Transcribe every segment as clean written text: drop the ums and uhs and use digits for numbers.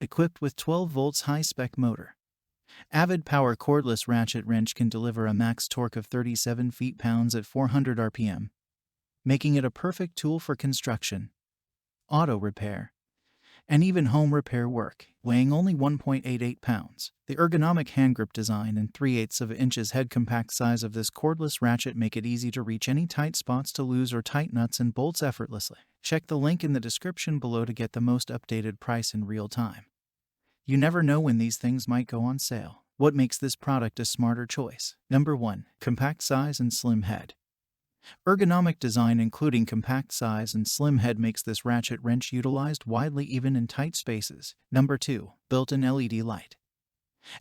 equipped with 12 volts high-spec motor. Avid Power cordless ratchet wrench can deliver a max torque of 37 ft-lbs at 400 RPM, making it a perfect tool for construction, auto repair, and even home repair work. Weighing only 1.88 pounds, the ergonomic handgrip design and 3/8 inches head compact size of this cordless ratchet make it easy to reach any tight spots to lose or tight nuts and bolts effortlessly. Check the link in the description below to get the most updated price in real time. You never know when these things might go on sale. What makes this product a smarter choice? Number 1. Compact size and slim head. Ergonomic design including compact size and slim head makes this ratchet wrench utilized widely even in tight spaces. Number 2. Built-in LED light.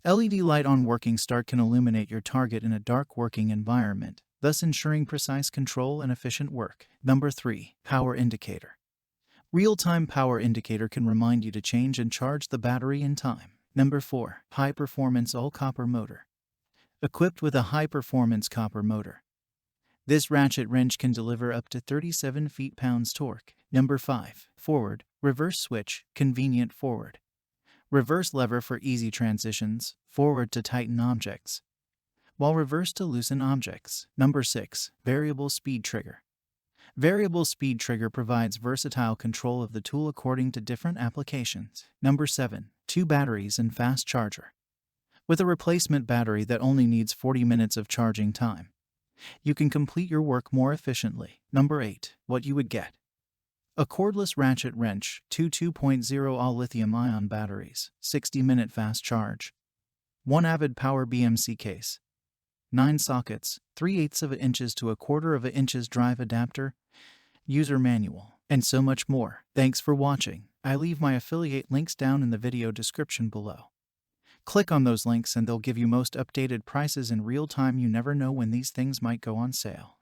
LED light on working start can illuminate your target in a dark working environment, thus ensuring precise control and efficient work. Number 3. Power indicator. Real-time power indicator can remind you to change and charge the battery in time. Number 4. High-performance all-copper motor. Equipped with a high-performance copper motor, this ratchet wrench can deliver up to 37 ft-lbs torque. Number 5. Forward, reverse switch, convenient forward, reverse lever for easy transitions, forward to tighten objects, while reverse to loosen objects. Number 6. Variable speed trigger. Variable speed trigger provides versatile control of the tool according to different applications. Number 7. 2 batteries and fast charger. With a replacement battery that only needs 40 minutes of charging time, you can complete your work more efficiently. Number 8. What you would get. A cordless ratchet wrench, 2.0 all lithium-ion batteries, 60-minute fast charge, 1 Avid Power BMC case, 9 sockets, 3/8 inches to 1/4 inches drive adapter, user manual, and so much more. Thanks for watching. I leave my affiliate links down in the video description below. Click on those links and they'll give you most updated prices in real time. You never know when these things might go on sale.